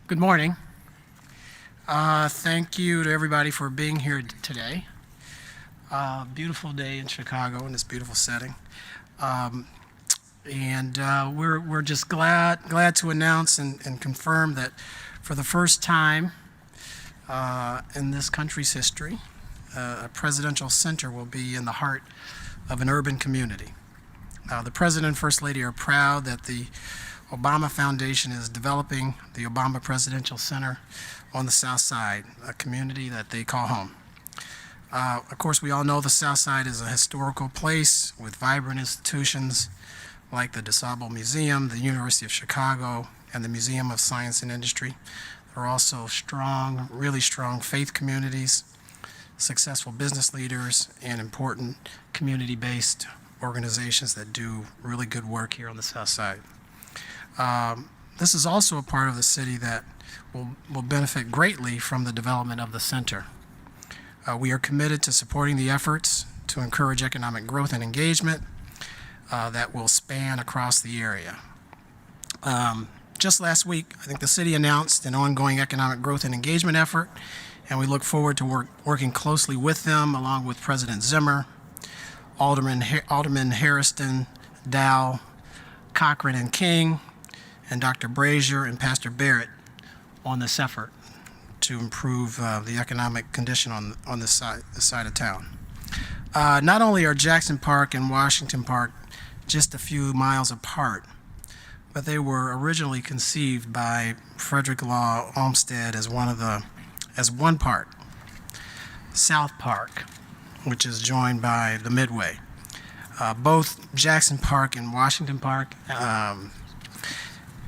Good morning. Thank you to everybody for being here today. Beautiful day in Chicago in this beautiful setting. We're just glad to announce and confirm that for the first time in this country's history, a presidential center will be in the heart of an urban community. The President and First Lady are proud that the Obama Foundation is developing the Obama Presidential Center on the South Side, a community that they call home. Of course, we all know the South Side is a historical place with vibrant institutions like the DuSable Museum, the University of Chicago, and the Museum of Science and Industry. There are also strong, really strong faith communities, successful business leaders, and important community-based organizations that do really good work here on the South Side. This is also a part of the city that will benefit greatly from the development of the center. We are committed to supporting the efforts to encourage economic growth and engagement that will span across the area. Just last week, I think the city announced an ongoing economic growth and engagement effort, and we look forward to working closely with them along with President Zimmer, Alderman Hairston, Dow, Cochran, and King, and Dr. Brazier and Pastor Barrett on this effort to improve the economic condition on this side of town. Not only are Jackson Park and Washington Park just a few miles apart, but they were originally conceived by Frederick Law Olmsted as one park, South Park, which is joined by the Midway. Both Jackson Park and Washington Park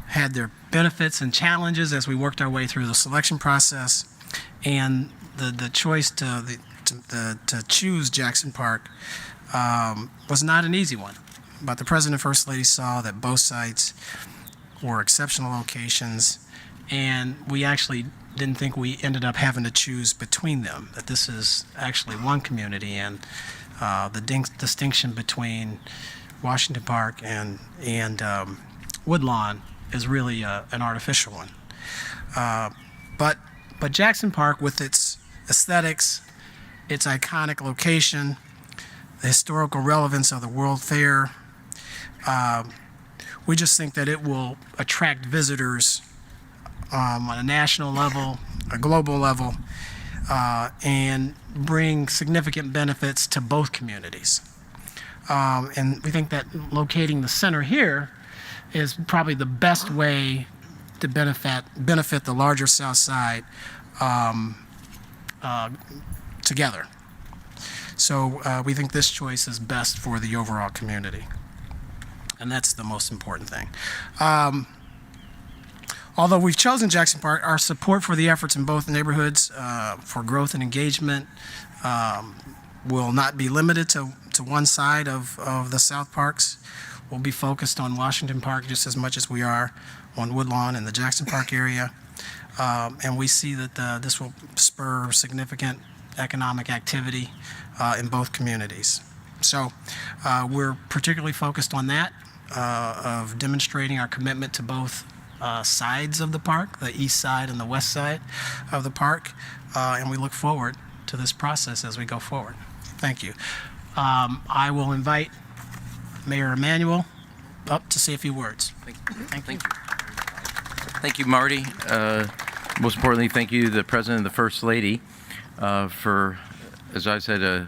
had their benefits and challenges as we worked our way through the selection process, and the choice to choose Jackson Park was not an easy one. But the President and First Lady saw that both sites were exceptional locations, and we actually didn't think we ended up having to choose between them, that this is actually one community, and the distinction between Washington Park and Woodlawn is really an artificial one. But Jackson Park, with its aesthetics, its iconic location, the historical relevance of the World Fair, we just think that it will attract visitors on a national level, a global level, and bring significant benefits to both communities. And we think that locating the center here is probably the best way to benefit the larger South Side together. So we think this choice is best for the overall community, and that's the most important thing. Although we've chosen Jackson Park, our support for the efforts in both neighborhoods for growth and engagement will not be limited to one side of the South Parks. We'll be focused on Washington Park just as much as we are on Woodlawn and the Jackson Park area. And we see that this will spur significant economic activity in both communities. So we're particularly focused on that, of demonstrating our commitment to both sides of the park, the east side and the west side of the park, and we look forward to this process as we go forward. Thank you. I will invite Mayor Emanuel up to say a few words. Thank you. Thank you, Marty. Most importantly, thank you to the President and the First Lady for, as I said,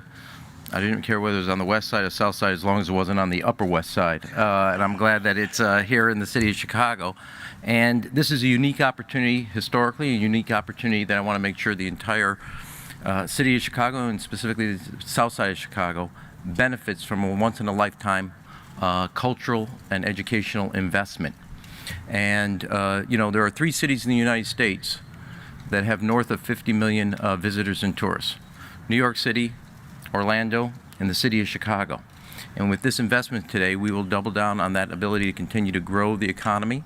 I didn't care whether it was on the west side or south side as long as it wasn't on the upper west side. And I'm glad that it's here in the city of Chicago. And this is a unique opportunity, historically, a unique opportunity that I want to make sure the entire city of Chicago, and specifically the south side of Chicago, benefits from a once-in-a-lifetime cultural and educational investment. And, there are 3 cities in the United States that have north of 50 million visitors and tourists: New York City, Orlando, and the city of Chicago. And with this investment today, we will double down on that ability to continue to grow the economy,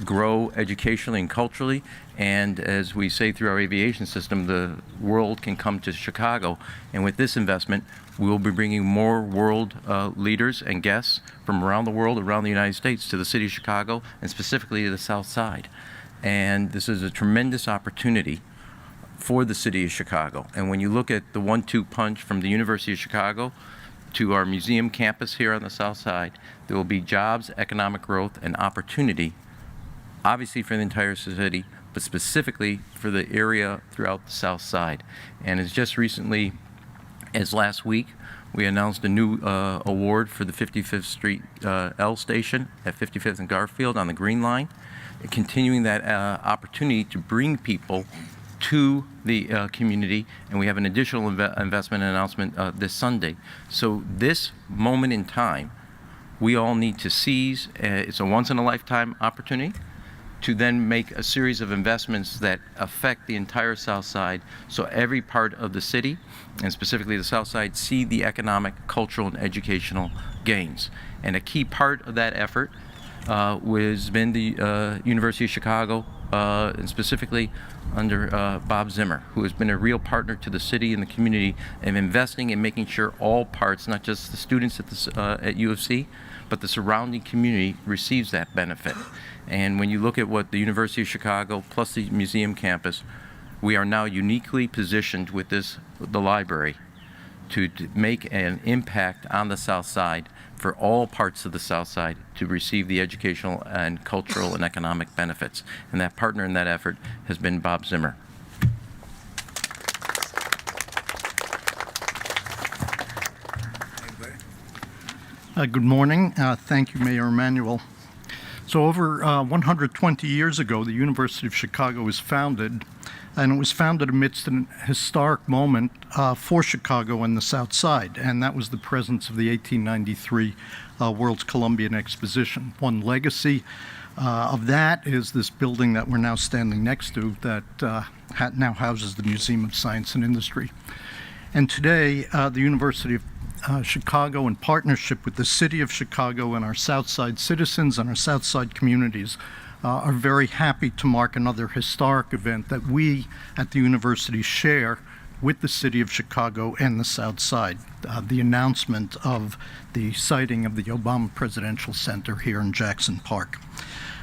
grow educationally and culturally, and as we say through our aviation system, the world can come to Chicago. And with this investment, we will be bringing more world leaders and guests from around the world, around the United States, to the city of Chicago, and specifically to the South Side. And this is a tremendous opportunity for the city of Chicago. And when you look at the 1-2 punch from the University of Chicago to our museum campus here on the south side, there will be jobs, economic growth, and opportunity, obviously for the entire city, but specifically for the area throughout the south side. And as just recently as last week, we announced a new award for the 55th Street L station at 55th and Garfield on the Green Line, continuing that opportunity to bring people to the community, and we have an additional investment announcement this Sunday. So this moment in time, we all need to seize. It's a once-in-a-lifetime opportunity to then make a series of investments that affect the entire South Side, so every part of the city, and specifically the South Side, see the economic, cultural, and educational gains. And a key part of that effort has been the University of Chicago, and specifically under Bob Zimmer, who has been a real partner to the city and the community in investing and making sure all parts, not just the students at U of C, but the surrounding community receives that benefit. And when you look at what the University of Chicago plus the museum campus, we are now uniquely positioned with the library to make an impact on the South Side for all parts of the South Side to receive the educational and cultural and economic benefits. And that partner in that effort has been Bob Zimmer. Good morning. Thank you, Mayor Emanuel. So over 120 years ago, the University of Chicago was founded, and it was founded amidst an historic moment for Chicago and the South Side, and that was the presence of the 1893 World's Columbian Exposition. One legacy of that is this building that we're now standing next to that now houses the Museum of Science and Industry. And today, the University of Chicago, in partnership with the City of Chicago and our Southside citizens and our Southside communities, are very happy to mark another historic event that we at the university share with the City of Chicago and the South Side, the announcement of the siting of the Obama Presidential Center here in Jackson Park.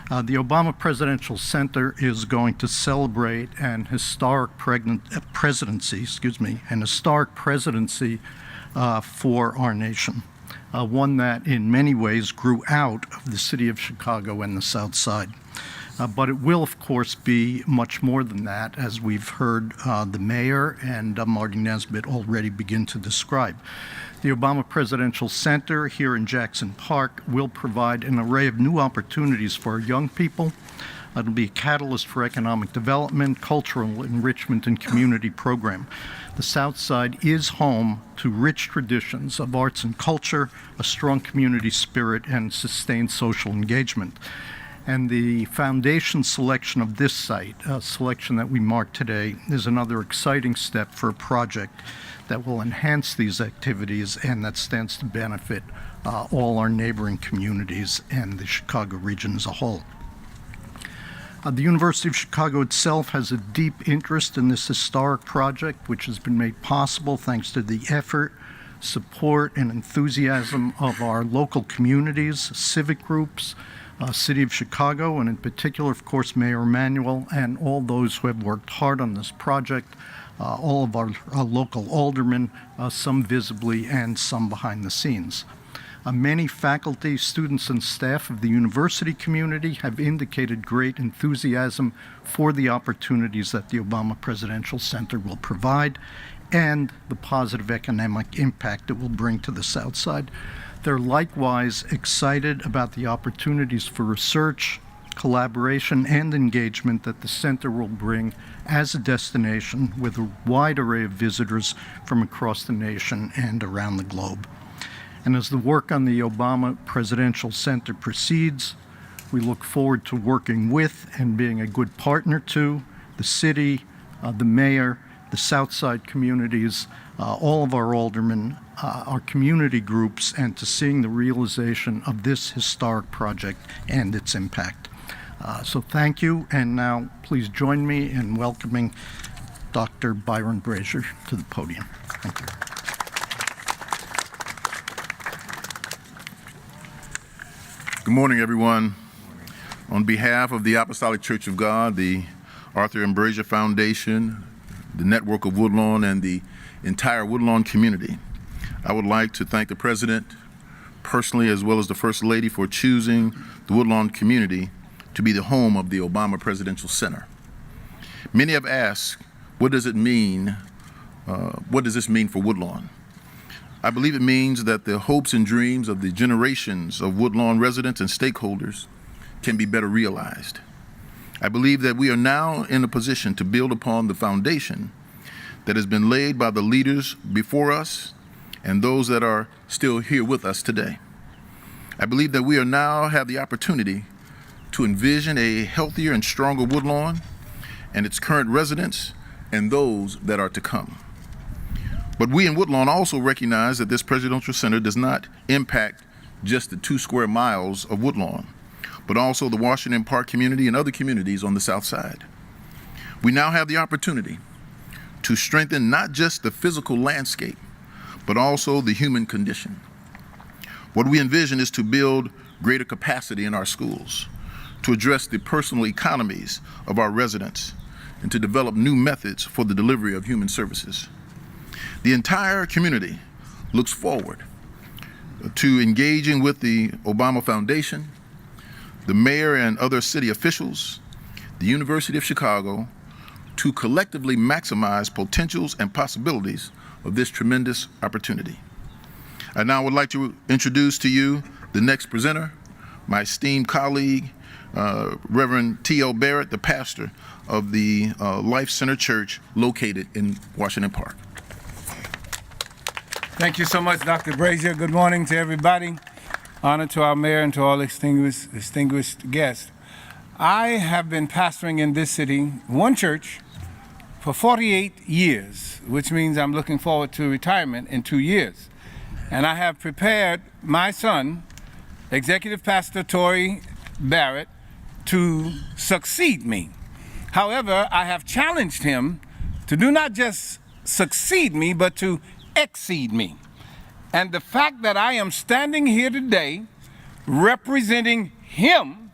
The Obama Presidential Center is going to celebrate an historic presidency for our nation, one that in many ways grew out of the City of Chicago and the South Side. But it will, of course, be much more than that, as we've heard the mayor and Marty Nesbitt already begin to describe. The Obama Presidential Center here in Jackson Park will provide an array of new opportunities for our young people. It'll be a catalyst for economic development, cultural enrichment, and community program. The South Side is home to rich traditions of arts and culture, a strong community spirit, and sustained social engagement. And the foundation selection of this site, a selection that we mark today, is another exciting step for a project that will enhance these activities and that stands to benefit all our neighboring communities and the Chicago region as a whole. The University of Chicago itself has a deep interest in this historic project, which has been made possible thanks to the effort, support, and enthusiasm of our local communities, civic groups, City of Chicago, and in particular, of course, Mayor Emanuel and all those who have worked hard on this project, all of our local aldermen, some visibly and some behind the scenes. Many faculty, students, and staff of the university community have indicated great enthusiasm for the opportunities that the Obama Presidential Center will provide and the positive economic impact it will bring to the South Side. They're likewise excited about the opportunities for research, collaboration, and engagement that the center will bring as a destination with a wide array of visitors from across the nation and around the globe. And as the work on the Obama Presidential Center proceeds, we look forward to working with and being a good partner to the city, the mayor, the Southside communities, all of our aldermen, our community groups, and to seeing the realization of this historic project and its impact. So thank you, and now please join me in welcoming Dr. Byron Brazier to the podium. Thank you. Good morning, everyone. On behalf of the Apostolic Church of God, the Arthur M. Brazier Foundation, the Network of Woodlawn, and the entire Woodlawn community, I would like to thank the President personally, as well as the First Lady, for choosing the Woodlawn community to be the home of the Obama Presidential Center. Many have asked, what does it mean? What does this mean for Woodlawn? I believe it means that the hopes and dreams of the generations of Woodlawn residents and stakeholders can be better realized. I believe that we are now in a position to build upon the foundation that has been laid by the leaders before us and those that are still here with us today. I believe that we are now have the opportunity to envision a healthier and stronger Woodlawn and its current residents and those that are to come. But we in Woodlawn also recognize that this presidential center does not impact just the 2 square miles of Woodlawn, but also the Washington Park community and other communities on the south side. We now have the opportunity to strengthen not just the physical landscape, but also the human condition. What we envision is to build greater capacity in our schools, to address the personal economies of our residents, and to develop new methods for the delivery of human services. The entire community looks forward to engaging with the Obama Foundation, the mayor and other city officials, the University of Chicago, to collectively maximize potentials and possibilities of this tremendous opportunity. I now would like to introduce to you the next presenter, my esteemed colleague, Reverend T.L. Barrett, the pastor of the Life Center Church located in Washington Park. Thank you so much, Dr. Brazier. Good morning to everybody. Honor to our mayor and to all distinguished guests. I have been pastoring in this city, one church, for 48 years, which means I'm looking forward to retirement in 2 years. And I have prepared my son, Executive Pastor Tory Barrett, to succeed me. However, I have challenged him to do not just succeed me, but to exceed me. And the fact that I am standing here today representing him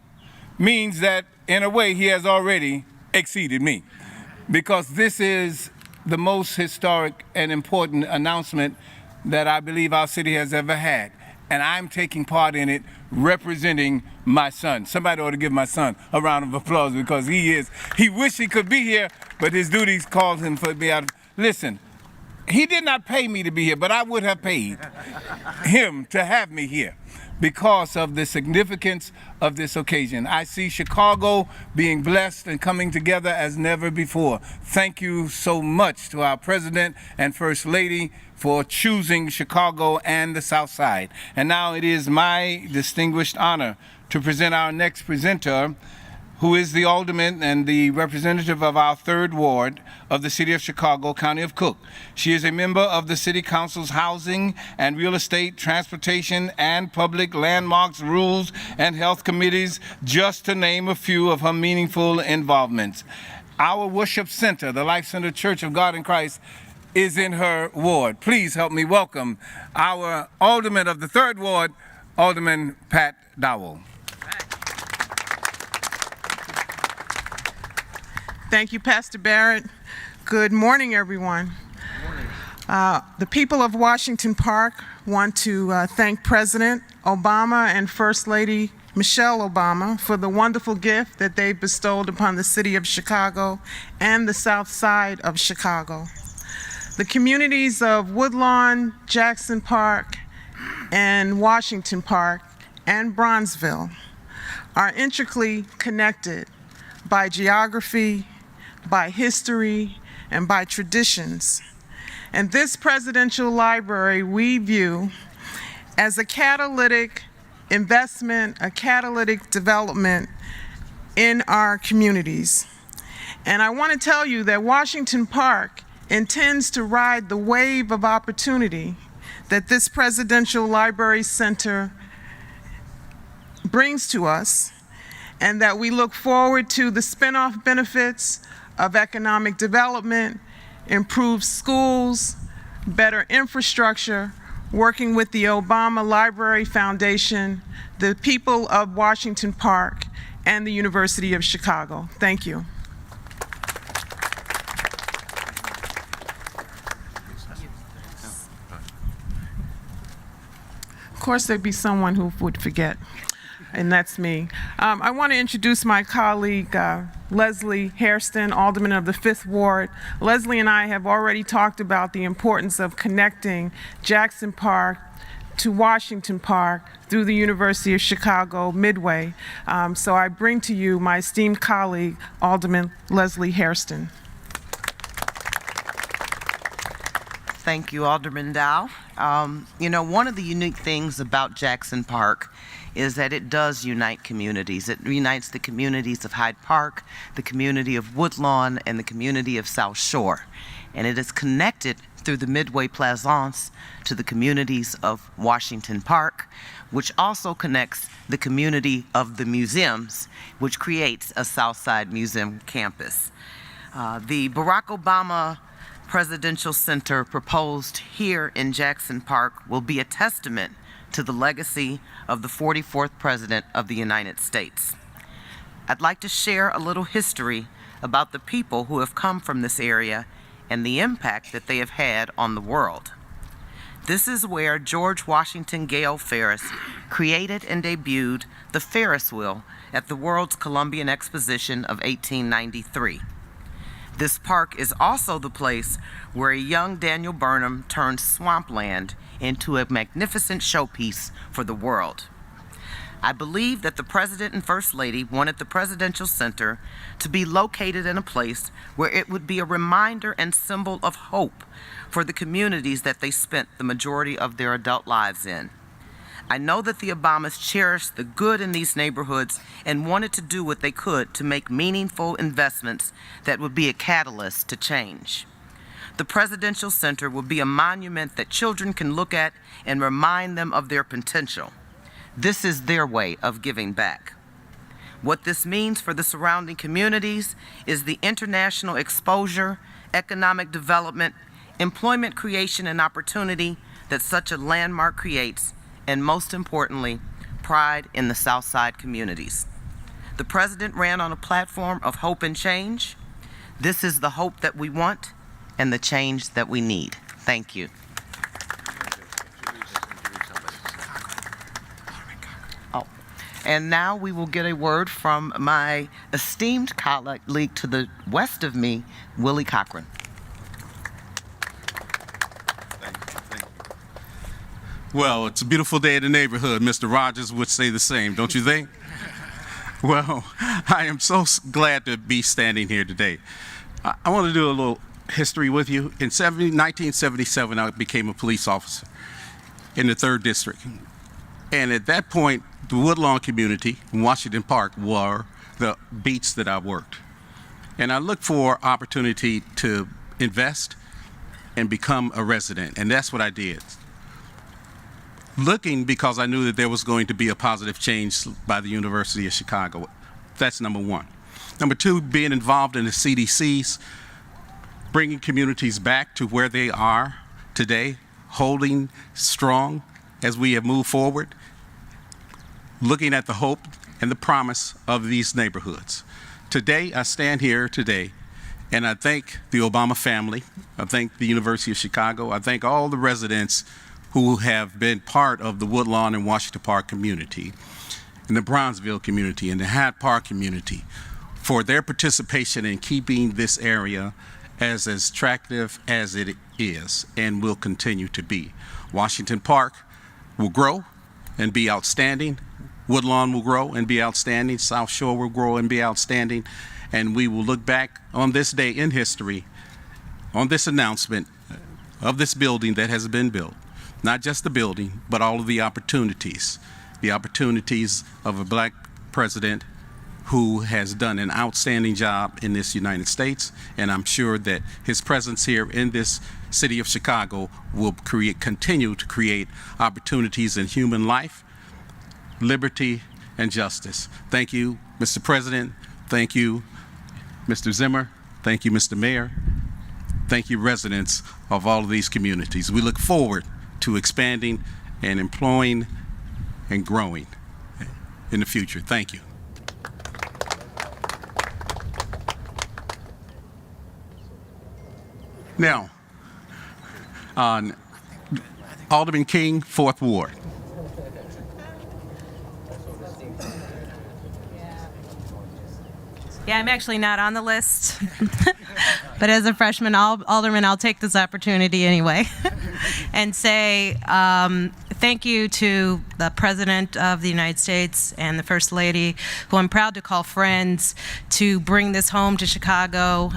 means that, in a way, he has already exceeded me. Because this is the most historic and important announcement that I believe our city has ever had. And I'm taking part in it representing my son. Somebody ought to give my son a round of applause, because he wished he could be here, but his duties called him for me out. Listen, he did not pay me to be here, but I would have paid him to have me here because of the significance of this occasion. I see Chicago being blessed and coming together as never before. Thank you so much to our President and First Lady for choosing Chicago and the South Side. And now it is my distinguished honor to present our next presenter, who is the alderman and the representative of our 3rd Ward of the City of Chicago, County of Cook. She is a member of the City Council's Housing and Real Estate, Transportation, and Public Landmarks, Rules, and Health Committees, just to name a few of her meaningful involvements. Our worship center, the Life Center Church of God in Christ, is in her ward. Please help me welcome our alderman of the 3rd Ward, Alderman Pat Dowell. Thank you, Pastor Barrett. Good morning, everyone. The people of Washington Park want to thank President Obama and First Lady Michelle Obama for the wonderful gift that they bestowed upon the city of Chicago and the South Side of Chicago. The communities of Woodlawn, Jackson Park, and Washington Park, and Bronzeville are intricately connected by geography, by history, and by traditions. And this presidential library we view as a catalytic investment, a catalytic development in our communities. And I want to tell you that Washington Park intends to ride the wave of opportunity that this presidential library center brings to us, and that we look forward to the spinoff benefits of economic development, improved schools, better infrastructure, working with the Obama Library Foundation, the people of Washington Park, and the University of Chicago. Thank you. Of course, there'd be someone who would forget, and that's me. I want to introduce my colleague, Leslie Hairston, Alderman of the 5th Ward. Leslie and I have already talked about the importance of connecting Jackson Park to Washington Park through the University of Chicago Midway. So I bring to you my esteemed colleague, Alderman Leslie Hairston. Thank you, Alderman Dow. You know, one of the unique things about Jackson Park is that it does unite communities. It unites the communities of Hyde Park, the community of Woodlawn, and the community of South Shore. And it is connected through the Midway Plaisance to the communities of Washington Park, which also connects the community of the museums, which creates a Southside Museum campus. The Barack Obama Presidential Center proposed here in Jackson Park will be a testament to the legacy of the 44th President of the United States. I'd like to share a little history about the people who have come from this area and the impact that they have had on the world. This is where George Washington Gale Ferris created and debuted the Ferris wheel at the World's Columbian Exposition of 1893. This park is also the place where a young Daniel Burnham turned swampland into a magnificent showpiece for the world. I believe that the President and First Lady wanted the Presidential Center to be located in a place where it would be a reminder and symbol of hope for the communities that they spent the majority of their adult lives in. I know that the Obamas cherished the good in these neighborhoods and wanted to do what they could to make meaningful investments that would be a catalyst to change. The Presidential Center will be a monument that children can look at and remind them of their potential. This is their way of giving back. What this means for the surrounding communities is the international exposure, economic development, employment creation and opportunity that such a landmark creates, and most importantly, pride in the Southside communities. The President ran on a platform of hope and change. This is the hope that we want and the change that we need. Thank you. Oh, and now we will get a word from my esteemed colleague to the west of me, Willie Cochran. Well, it's a beautiful day in the neighborhood. Mr. Rogers would say the same, don't you think? Well, I am so glad to be standing here today. I want to do a little history with you. In 1977, I became a police officer in the 3rd District. And at that point, the Woodlawn community in Washington Park were the beats that I worked. And I looked for opportunity to invest and become a resident, and that's what I did. Looking because I knew that there was going to be a positive change by the University of Chicago. That's number one. Number two, being involved in the CDCs, bringing communities back to where they are today, holding strong as we have moved forward, looking at the hope and the promise of these neighborhoods. Today, I stand here today, and I thank the Obama family, I thank the University of Chicago, I thank all the residents who have been part of the Woodlawn and Washington Park community, and the Brownsville community, and the Hyde Park community, for their participation in keeping this area as attractive as it is and will continue to be. Washington Park will grow and be outstanding. Woodlawn will grow and be outstanding. South Shore will grow and be outstanding. And we will look back on this day in history, on this announcement of this building that has been built. Not just the building, but all of the opportunities of a black president who has done an outstanding job in this United States. And I'm sure that his presence here in this city of Chicago will continue to create opportunities in human life, liberty, and justice. Thank you, Mr. President. Thank you, Mr. Zimmer. Thank you, Mr. Mayor. Thank you, residents of all of these communities. We look forward to expanding and employing and growing in the future. Thank you. Now, Alderman King, 4th Ward. Yeah, I'm actually not on the list. But as a freshman alderman, I'll take this opportunity anyway and say thank you to the President of the United States and the First Lady, who I'm proud to call friends, to bring this home to Chicago.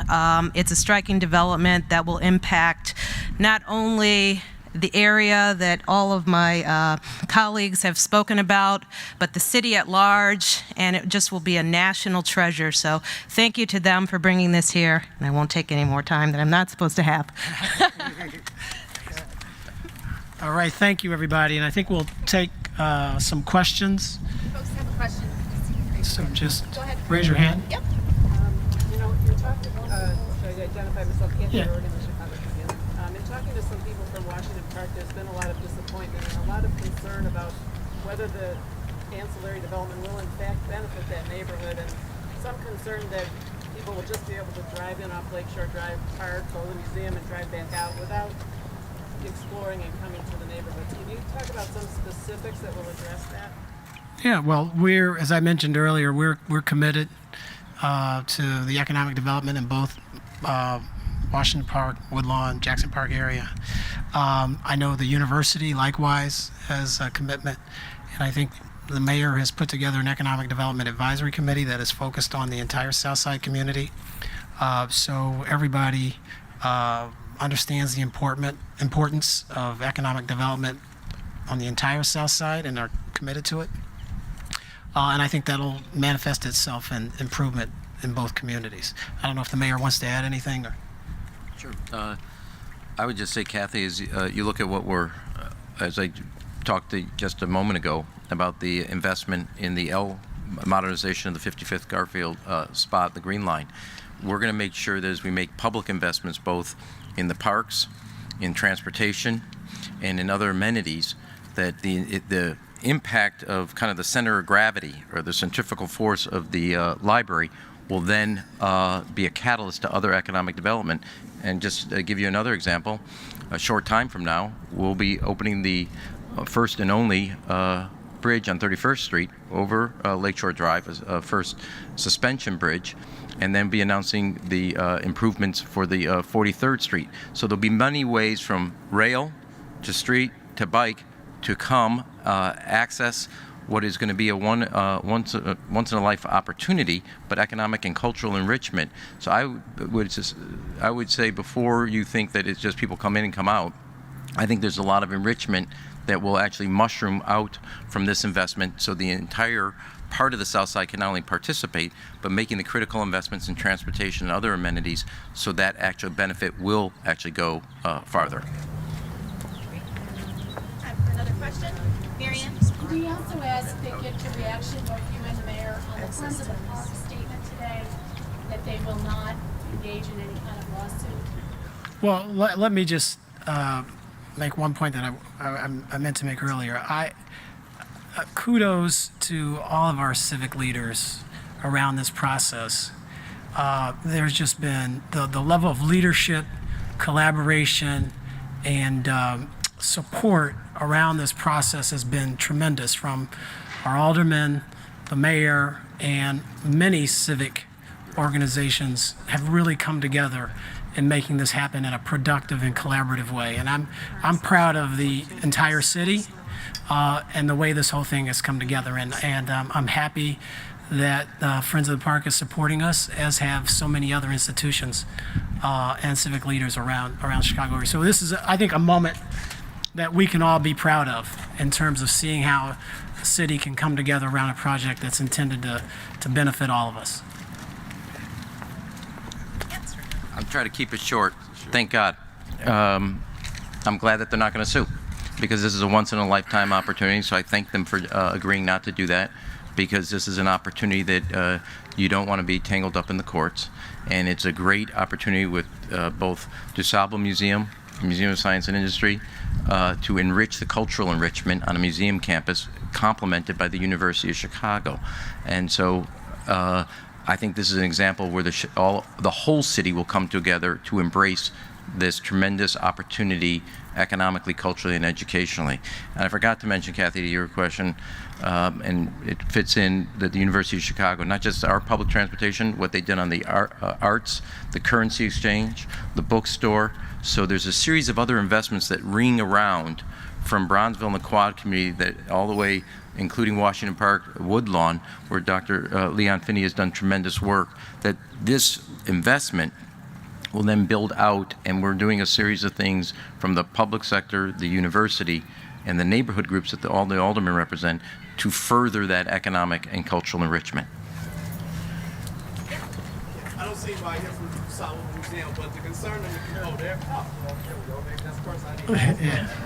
It's a striking development that will impact not only the area that all of my colleagues have spoken about, but the city at large, and it just will be a national treasure. So thank you to them for bringing this here, and I won't take any more time that I'm not supposed to have. All right, thank you, everybody, and I think we'll take some questions. Folks have a question. So just raise your hand. Yep. You know, you're talking, should I identify myself? Kathy Yeah. Rogan, the Chicago Tribune. In talking to some people from Washington Park, there's been a lot of disappointment and a lot of concern about whether the ancillary development will in fact benefit that neighborhood, and some concern that people will just be able to drive in off Lakeshore Drive Park, go to the museum and drive back out without exploring and coming to the neighborhoods. Can you talk about some specifics that will address that? Yeah, well, as I mentioned earlier, we're committed to the economic development in both Washington Park, Woodlawn, Jackson Park area. I know the university likewise has a commitment, and I think the mayor has put together an economic development advisory committee that is focused on the entire Southside community. So everybody understands the importance of economic development on the entire Southside and are committed to it. And I think that'll manifest itself in improvement in both communities. I don't know if the mayor wants to add anything. Or Sure. I would just say, Kathy, as you look at what we're, as I talked to just a moment ago about the investment in the modernization of the 55th Garfield spot, the Green Line, we're going to make sure that as we make public investments both in the parks, in transportation, and in other amenities, that the impact of kind of the center of gravity or the centrifugal force of the library will then be a catalyst to other economic development. And just give you another example, a short time from now, we'll be opening the first and only bridge on 31st Street over Lakeshore Drive, a first suspension bridge, and then be announcing the improvements for the 43rd Street. So there'll be many ways from rail to street to bike to come access what is going to be a once in a life opportunity, but economic and cultural enrichment. So I would say, before you think that it's just people come in and come out, I think there's a lot of enrichment that will actually mushroom out from this investment, so the entire part of the South Side can not only participate, but making the critical investments in transportation and other amenities, so that actual benefit will actually go farther. Time for another question. Marianne? We also ask that get your reaction, both you and the mayor, on the Friends of the Park statement today, that they will not engage in any kind of lawsuit. Well, let me just make one point that I meant to make earlier. Kudos to all of our civic leaders around this process. There's just been the level of leadership, collaboration, and support around this process has been tremendous from our aldermen, the mayor, and many civic organizations have really come together in making this happen in a productive and collaborative way. And I'm proud of the entire city and the way this whole thing has come together. And I'm happy that Friends of the Park is supporting us, as have so many other institutions and civic leaders around Chicago. So this is, I think, a moment that we can all be proud of in terms of seeing how the city can come together around a project that's intended to benefit all of us. I'm trying to keep it short. Thank God. I'm glad that they're not going to sue, because this is a once-in-a-lifetime opportunity. So I thank them for agreeing not to do that, because this is an opportunity that you don't want to be tangled up in the courts. And it's a great opportunity with both DuSable Museum, Museum of Science and Industry, to enrich the cultural enrichment on a museum campus, complemented by the University of Chicago. And so I think this is an example where the whole city will come together to embrace this tremendous opportunity economically, culturally, and educationally. And I forgot to mention, Kathy, to your question, and it fits in that the University of Chicago, not just our public transportation, what they did on the arts, the currency exchange, the bookstore. So there's a series of other investments that ring around from Bronzeville and the Quad community that all the way, including Washington Park, Woodlawn, where Dr. Leon Finney has done tremendous work, that this investment will then build out, and we're doing a series of things from the public sector, the university, and the neighborhood groups that all the aldermen represent to further that economic and cultural enrichment. I don't see why it's a solid museum, but the concern of the there. Oh, there we go. Maybe that's the person I need to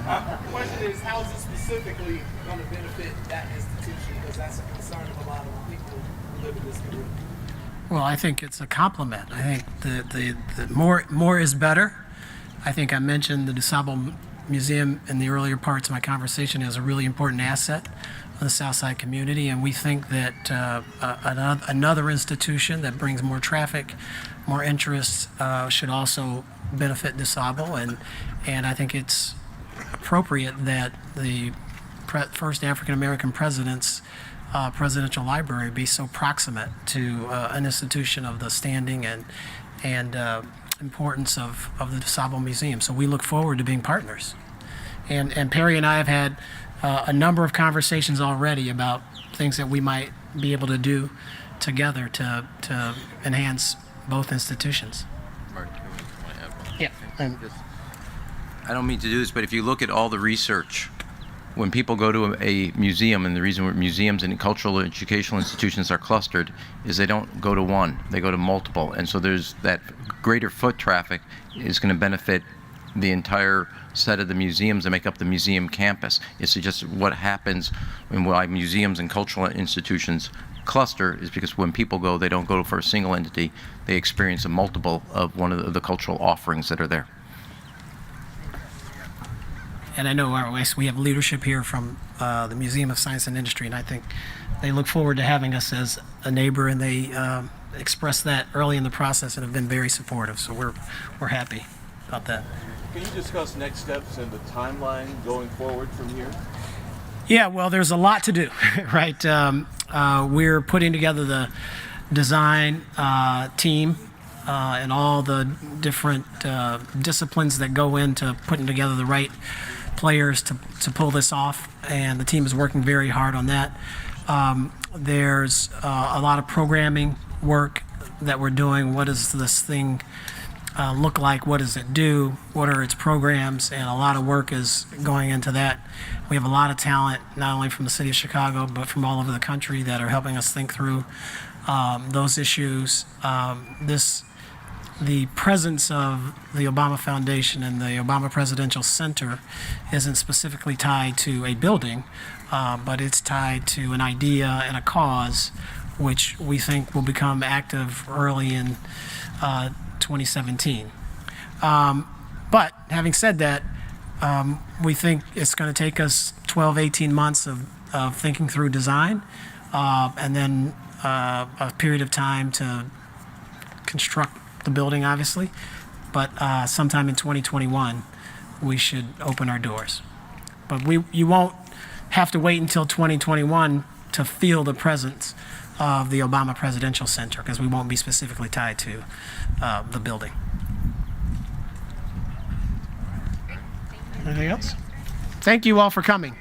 ask. The question is, how is it specifically going to benefit that institution? Because that's a concern of a lot of people who live in this community. Well, I think it's a compliment. I think the more is better. I think I mentioned the DuSable Museum in the earlier parts of my conversation as a really important asset of the Southside community, and we think that another institution that brings more traffic, more interest, should also benefit DuSable, and I think it's appropriate that the first African American president's presidential library be so proximate to an institution of the standing and importance of the DuSable Museum. So we look forward to being partners. And Perry and I have had a number of conversations already about things that we might be able to do together to enhance both institutions. Marty, can I add one? Yeah. I don't mean to do this, but if you look at all the research, when people go to a museum, and the reason why museums and cultural educational institutions are clustered is they don't go to one, they go to multiple. And so there's that greater foot traffic is going to benefit the entire set of the museums that make up the museum campus. It's just what happens when why museums and cultural institutions cluster is because when people go, they don't go for a single entity, they experience a multiple of one of the cultural offerings that are there. And I know we have leadership here from the Museum of Science and Industry, and I think they look forward to having us as a neighbor, and they expressed that early in the process and have been very supportive. So we're happy about that. Can you discuss next steps and the timeline going forward from here? Yeah, well, there's a lot to do, right? We're putting together the design team and all the different disciplines that go into putting together the right players to pull this off, and the team is working very hard on that. There's a lot of programming work that we're doing. What does this thing look like? What does it do? What are its programs? And a lot of work is going into that. We have a lot of talent, not only from the city of Chicago, but from all over the country that are helping us think through those issues. The presence of the Obama Foundation and the Obama Presidential Center isn't specifically tied to a building, but it's tied to an idea and a cause, which we think will become active early in 2017. But having said that, we think it's going to take us 12, 18 months of thinking through design, and then a period of time to construct the building, obviously. But sometime in 2021, we should open our doors. But you won't have to wait until 2021 to feel the presence of the Obama Presidential Center, because we won't be specifically tied to the building. Anything else? Thank you all for coming.